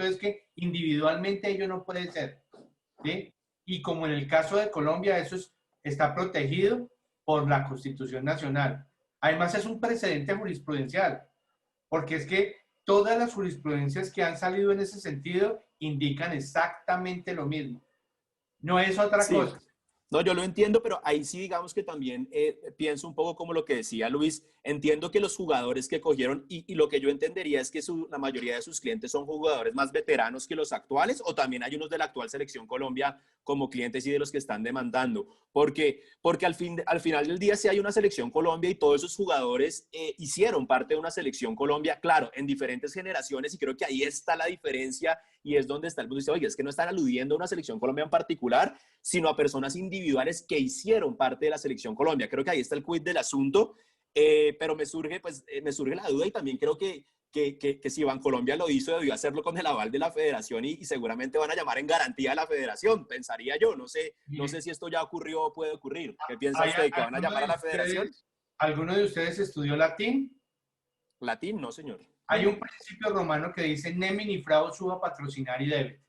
es que individualmente ello no puede ser, ¿sí? Y como en el caso de Colombia, está protegido por la Constitución Nacional. Además, es un precedente jurisprudencial, porque es que todas las jurisprudencias que han salido en ese sentido indican exactamente lo mismo. No es otra cosa. No, yo lo entiendo, pero ahí sí digamos que también pienso un poco como lo que decía Luis. Entiendo que los jugadores que cogieron, y lo que yo entendería es que la mayoría de sus clientes son jugadores más veteranos que los actuales, o también hay unos de la actual Selección Colombia como clientes y de los que están demandando. Porque al final del día sí hay una Selección Colombia y todos esos jugadores hicieron parte de una Selección Colombia, claro, en diferentes generaciones, y creo que ahí está la diferencia y es donde está el punto. Dice, oye, es que no están aludiendo a una Selección Colombia en particular, sino a personas individuales que hicieron parte de la Selección Colombia. Creo que ahí está el quid del asunto, pero me surge la duda, y también creo que si Bancolombia lo hizo, debió hacerlo con el aval de la federación y seguramente van a llamar en garantía a la federación, pensaría yo. No sé si esto ya ocurrió o puede ocurrir. ¿Qué piensa usted? ¿Que van a llamar a la federación? ¿Alguno de ustedes estudió latín? Latín, no, señor. Hay un principio romano que dice nemini fraud suba patrocinar y debet.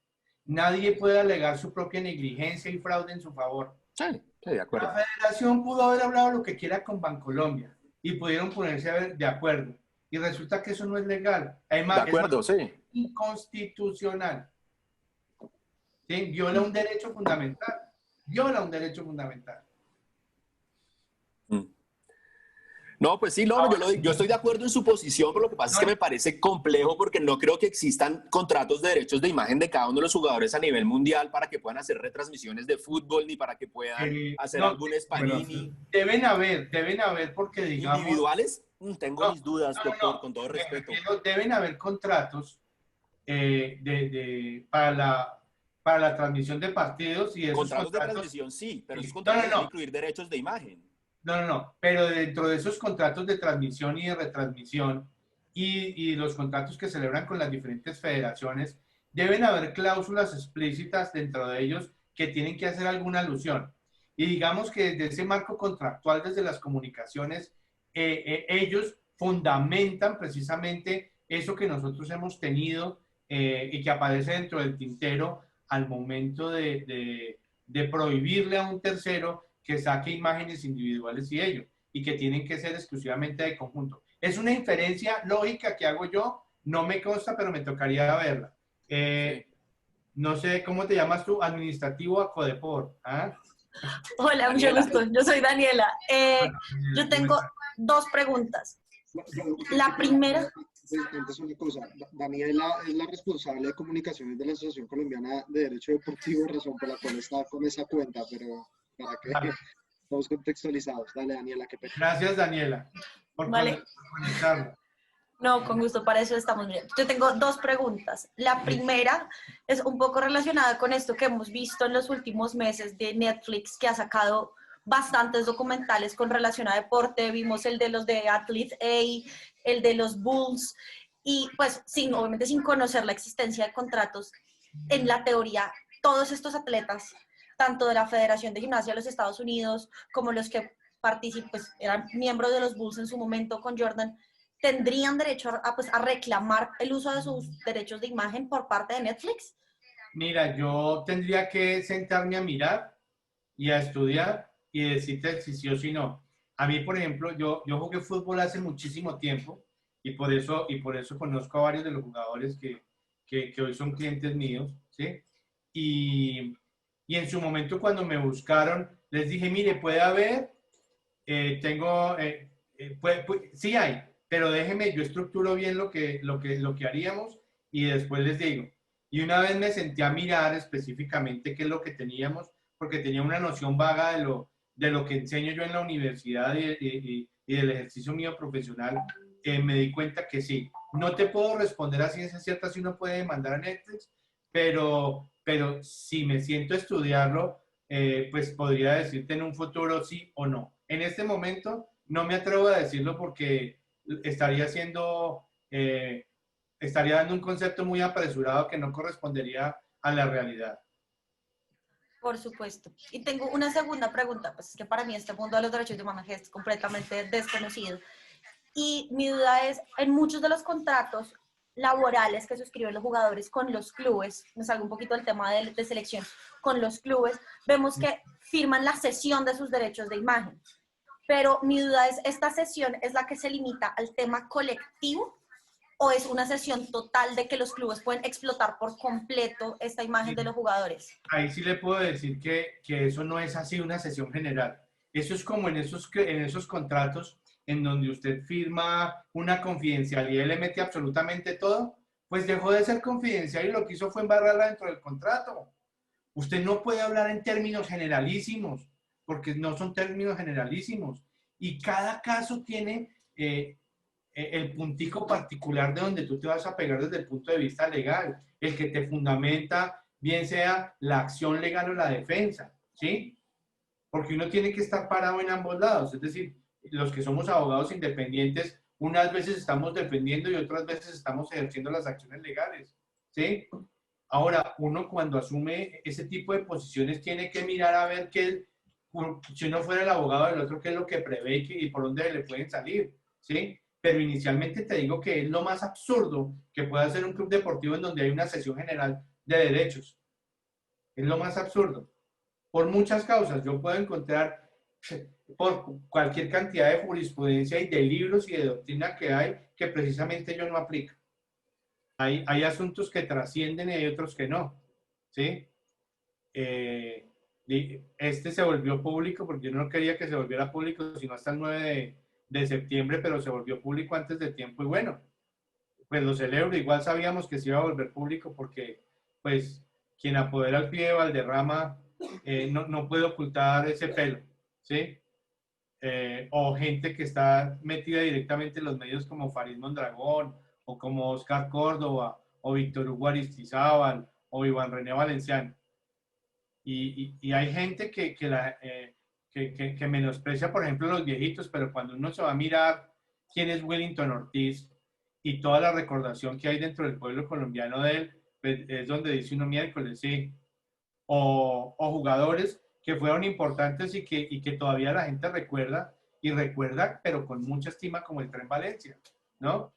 Nadie puede alegar su propia negligencia y fraude en su favor. Sí, de acuerdo. La federación pudo haber hablado lo que quiera con Bancolombia y pudieron ponerse de acuerdo. Y resulta que eso no es legal. Además, de acuerdo, es inconstitucional. ¿Sí? Viola un derecho fundamental. No, pues sí, yo estoy de acuerdo en su posición, pero lo que pasa es que me parece complejo porque no creo que existan contratos de derechos de imagen de cada uno de los jugadores a nivel mundial para que puedan hacer retransmisiones de fútbol ni para que puedan hacer algún Spanini. Deben haber porque digamos... ¿Individuales? Tengo mis dudas, doctor, con todo respeto. Deben haber contratos para la transmisión de partidos y esos contratos de transmisión, sí, pero esos contratos deben incluir derechos de imagen. No, pero dentro de esos contratos de transmisión y de retransmisión y los contratos que celebran con las diferentes federaciones, deben haber cláusulas explícitas dentro de ellos que tienen que hacer alguna alusión. Y digamos que desde ese marco contractual, desde las comunicaciones, ellos fundamentan precisamente eso que nosotros hemos tenido y que aparece dentro del tintero al momento de prohibirle a un tercero que saque imágenes individuales y que tienen que ser exclusivamente de conjunto. Es una inferencia lógica que hago yo, no me consta, pero me tocaría verla. No sé, ¿cómo te llamas tú? Administrativo a Codepor. ¿Ah? Hola, mucho gusto. Yo soy Daniela. Yo tengo dos preguntas. La primera... Antes una cosa, Daniela es la responsable de comunicaciones de la Asociación Colombiana de Derecho Deportivo, razón por la cual está con esa cuenta, pero para que estamos contextualizados. Dale, Daniela, qué pena. Gracias, Daniela, por conectarlo. No, con gusto, para eso estamos bien. Yo tengo dos preguntas. La primera es un poco relacionada con esto que hemos visto en los últimos meses de Netflix, que ha sacado bastantes documentales con relación a deporte. Vimos el de los de Athlete A, el de los Bulls, y pues obviamente sin conocer la existencia de contratos, en la teoría, todos estos atletas, tanto de la Federación de Gimnasia de los Estados Unidos, como los que pues, eran miembros de los Bulls en su momento con Jordan, ¿tendrían derecho a reclamar el uso de sus derechos de imagen por parte de Netflix? Mira, yo tendría que sentarme a mirar y a estudiar y decirte si sí o si no. A mí, por ejemplo, yo jugué fútbol hace muchísimo tiempo y por eso conozco a varios de los jugadores que hoy son clientes míos, ¿sí? Y en su momento cuando me buscaron, les dije, mire, puede haber, sí hay, pero déjeme, yo estructuro bien lo que haríamos y después les digo. Y una vez me senté a mirar específicamente qué es lo que teníamos, porque tenía una noción vaga de lo que enseño yo en la universidad y del ejercicio mío profesional, me di cuenta que sí. No te puedo responder a ciencia cierta si uno puede demandar a Netflix, pero si me siento a estudiarlo, pues podría decirte en un futuro sí o no. En este momento no me atrevo a decirlo porque estaría siendo estaría dando un concepto muy apresurado que no correspondería a la realidad. Por supuesto. Y tengo una segunda pregunta, pues es que para mí este mundo de los derechos humanos es completamente desconocido. Y mi duda es, en muchos de los contratos laborales que suscriben los jugadores con los clubes, me salgo un poquito del tema de selección, con los clubes, vemos que firman la cesión de sus derechos de imagen. Pero mi duda es, ¿esta cesión es la que se limita al tema colectivo o es una cesión total de que los clubes pueden explotar por completo esta imagen de los jugadores? Ahí sí le puedo decir que eso no es así una cesión general. Eso es como en esos contratos en donde usted firma una confidencialidad y le mete absolutamente todo, pues dejó de ser confidencial y lo que hizo fue embarrarla dentro del contrato. Usted no puede hablar en términos generalísimos, porque no son términos generalísimos. Y cada caso tiene el puntico particular de donde tú te vas a pegar desde el punto de vista legal, el que te fundamenta, bien sea la acción legal o la defensa, ¿sí? Porque uno tiene que estar parado en ambos lados, es decir, los que somos abogados independientes, unas veces estamos defendiendo y otras veces estamos ejerciendo las acciones legales, ¿sí? Ahora, uno cuando asume ese tipo de posiciones tiene que mirar a ver si uno fuera el abogado del otro, qué es lo que prevé y por dónde le pueden salir, ¿sí? Pero inicialmente te digo que es lo más absurdo que puede hacer un club deportivo en donde hay una cesión general de derechos. Es lo más absurdo. Por muchas causas, yo puedo encontrar por cualquier cantidad de jurisprudencia y de libros y de doctrina que hay que precisamente yo no aplico. Hay asuntos que trascienden y hay otros que no, ¿sí? Este se volvió público porque yo no quería que se volviera público sino hasta el 9 de septiembre, pero se volvió público antes de tiempo y bueno, pues lo celebro. Igual sabíamos que se iba a volver público porque pues quien apodera al pie de Valderrama no puede ocultar ese pelo, ¿sí? O gente que está metida directamente en los medios como Farid Mondragón, o como Oscar Córdoba, o Víctor Hugo Aristizábal, o Iván René Valenciano. Y hay gente que menosprecia, por ejemplo, los viejitos, pero cuando uno se va a mirar quién es Wellington Ortiz y toda la recordación que hay dentro del pueblo colombiano de él, pues es donde dice uno miércoles, sí. O jugadores que fueron importantes y que todavía la gente recuerda, pero con mucha estima, como el Tren Valencia, ¿no?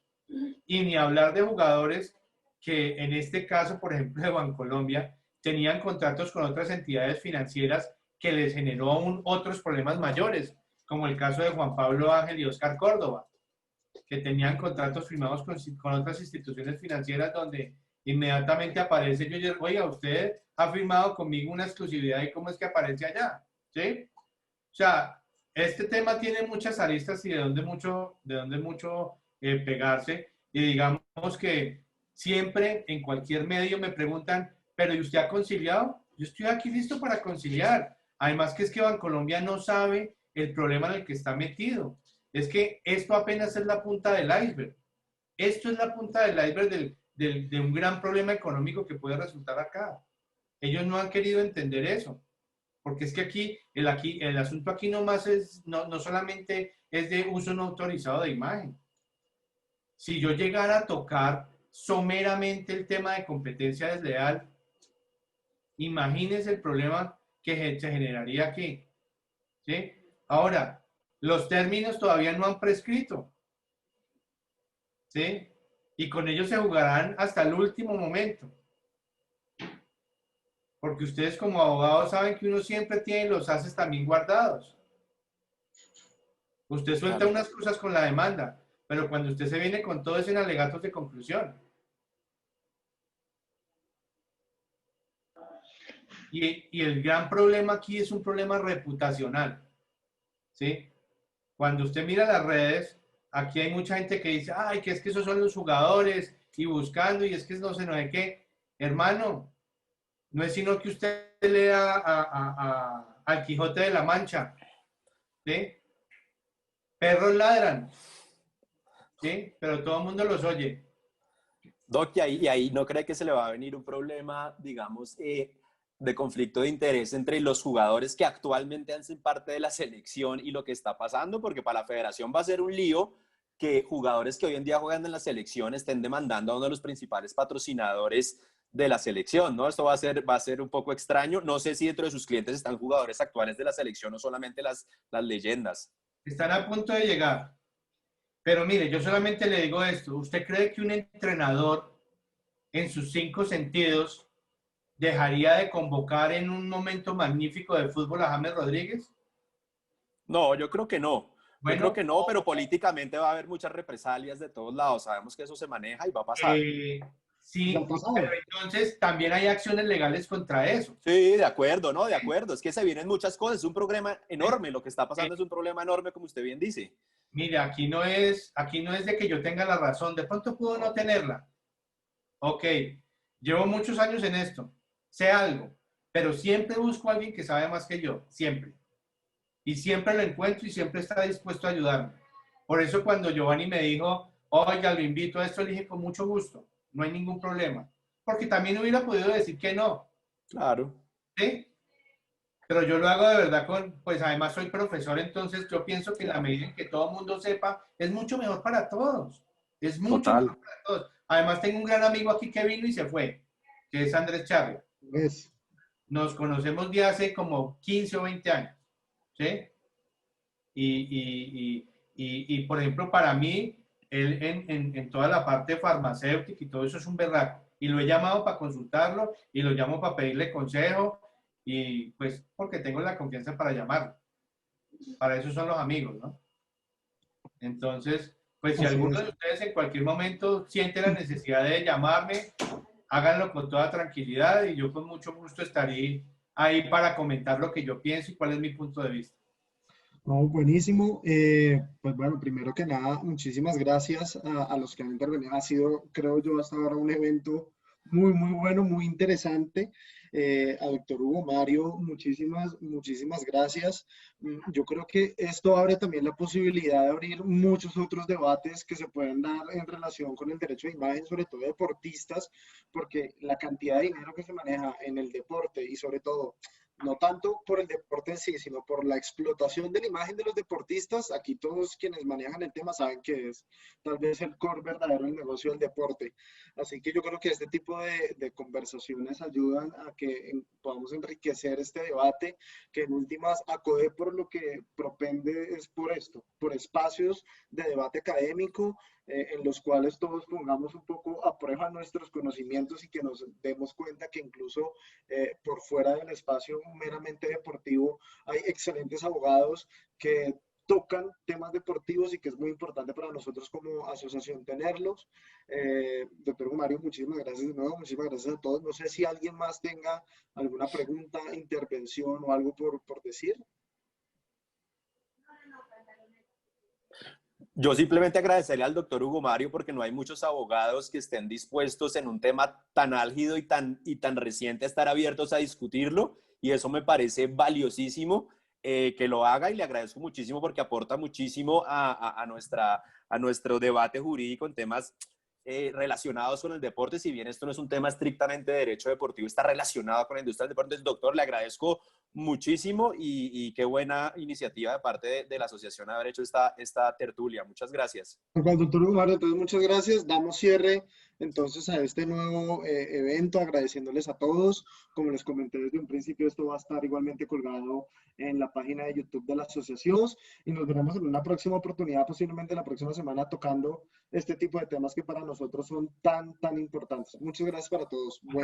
Y ni hablar de jugadores que en este caso, por ejemplo, de Bancolombia, tenían contratos con otras entidades financieras que les generó aún otros problemas mayores, como el caso de Juan Pablo Ángel y Oscar Córdoba, que tenían contratos firmados con otras instituciones financieras donde inmediatamente aparece yo, oiga, usted ha firmado conmigo una exclusividad y cómo es que aparece allá, ¿sí? O sea, este tema tiene muchas aristas y de donde mucho pegarse, y digamos que siempre en cualquier medio me preguntan, pero ¿y usted ha conciliado? Yo estoy aquí listo para conciliar. Además que es que Bancolombia no sabe el problema en el que está metido. Es que esto apenas es la punta del iceberg. Esto es la punta del iceberg de un gran problema económico que puede resultar acá. Ellos no han querido entender eso. Porque es que aquí el asunto aquí nomás no solamente es de uso no autorizado de imagen. Si yo llegara a tocar someramente el tema de competencia desleal, imagínense el problema que se generaría aquí, ¿sí? Ahora, los términos todavía no han prescrito, ¿sí? Y con ellos se jugarán hasta el último momento. Porque ustedes como abogados saben que uno siempre tiene los haces también guardados. Usted suelta unas cosas con la demanda, pero cuando usted se viene con todo eso en alegatos de conclusión. Y el gran problema aquí es un problema reputacional, ¿sí? Cuando usted mira las redes, aquí hay mucha gente que dice, ay, que es que esos son los jugadores, y buscando, y es que no sé, no sé qué. Hermano, no es sino que usted lea al Quijote de la Mancha, ¿sí? Perros ladran, ¿sí? Pero todo el mundo los oye. Doc, y ahí no cree que se le va a venir un problema, digamos, de conflicto de interés entre los jugadores que actualmente hacen parte de la selección y lo que está pasando, porque para la federación va a ser un lío que jugadores que hoy en día juegan en la selección estén demandando a uno de los principales patrocinadores de la selección, ¿no? Esto va a ser un poco extraño. No sé si dentro de sus clientes están jugadores actuales de la selección o solamente las leyendas. Están a punto de llegar. Pero mire, yo solamente le digo esto. ¿Usted cree que un entrenador en sus 5 sentidos dejaría de convocar en un momento magnífico del fútbol a James Rodríguez? No, yo creo que no. Bueno, yo creo que no, pero políticamente va a haber muchas represalias de todos lados. Sabemos que eso se maneja y va a pasar. Sí, pero entonces también hay acciones legales contra eso. Sí, de acuerdo, ¿no? De acuerdo. Es que se vienen muchas cosas. Es un problema enorme. Lo que está pasando es un problema enorme, como usted bien dice. Mire, aquí no es de que yo tenga la razón. De pronto puedo no tenerla. Ok, llevo muchos años en esto. Sé algo, pero siempre busco a alguien que sabe más que yo. Siempre. Y siempre lo encuentro y siempre está dispuesto a ayudarme. Por eso cuando Giovanni me dijo, oiga, lo invito a esto, le dije con mucho gusto. No hay ningún problema. Porque también hubiera podido decir que no. Claro. ¿Sí? Pero yo lo hago de verdad pues además soy profesor, entonces yo pienso que en la medida en que todo el mundo sepa, es mucho mejor para todos. Es mucho mejor para todos. Además tengo un gran amigo aquí que vino y se fue, que es Andrés Charri. Nos conocemos de hace como 15 o 20 años. ¿Sí? Y por ejemplo, para mí, él en toda la parte farmacéutica y todo eso es un berraco. Y lo he llamado para consultarlo y lo llamo para pedirle consejo y pues porque tengo la confianza para llamarlo. Para eso son los amigos, ¿no? Entonces, pues si alguno de ustedes en cualquier momento siente la necesidad de llamarme, háganlo con toda tranquilidad y yo con mucho gusto estaré ahí para comentar lo que yo pienso y cuál es mi punto de vista. No, buenísimo. Pues bueno, primero que nada, muchísimas gracias a los que han intervenido. Ha sido, creo yo, hasta ahora un evento muy, muy bueno, muy interesante. A doctor Hugo Mario, muchísimas gracias. Yo creo que esto abre también la posibilidad de abrir muchos otros debates que se pueden dar en relación con el derecho de imagen, sobre todo deportistas, porque la cantidad de dinero que se maneja en el deporte y sobre todo no tanto por el deporte en sí, sino por la explotación de la imagen de los deportistas. Aquí todos quienes manejan el tema saben que es tal vez el core verdadero del negocio del deporte. Así que yo creo que este tipo de conversaciones ayudan a que podamos enriquecer este debate, que en últimas ACODE por lo que propende es por esto, por espacios de debate académico, en los cuales todos pongamos un poco a prueba nuestros conocimientos y que nos demos cuenta que incluso por fuera del espacio meramente deportivo hay excelentes abogados que tocan temas deportivos y que es muy importante para nosotros como asociación tenerlos. Doctor Mario, muchísimas gracias de nuevo, muchísimas gracias a todos. No sé si alguien más tenga alguna pregunta, intervención o algo por decir. Yo simplemente agradecerle al doctor Hugo Mario porque no hay muchos abogados que estén dispuestos en un tema tan álgido y tan reciente a estar abiertos a discutirlo, y eso me parece valiosísimo que lo haga, y le agradezco muchísimo porque aporta muchísimo a nuestro debate jurídico en temas relacionados con el deporte. Si bien esto no es un tema estrictamente de derecho deportivo, está relacionado con la industria del deporte. Doctor, le agradezco muchísimo y qué buena iniciativa de parte de la asociación haber hecho esta tertulia. Muchas gracias. Doctor Mario, entonces muchas gracias. Damos cierre entonces a este nuevo evento, agradeciéndoles a todos. Como les comenté desde un principio, esto va a estar igualmente colgado en la página de YouTube de la asociación y nos veremos en una próxima oportunidad, posiblemente la próxima semana, tocando este tipo de temas que para nosotros son tan importantes. Muchas gracias para todos.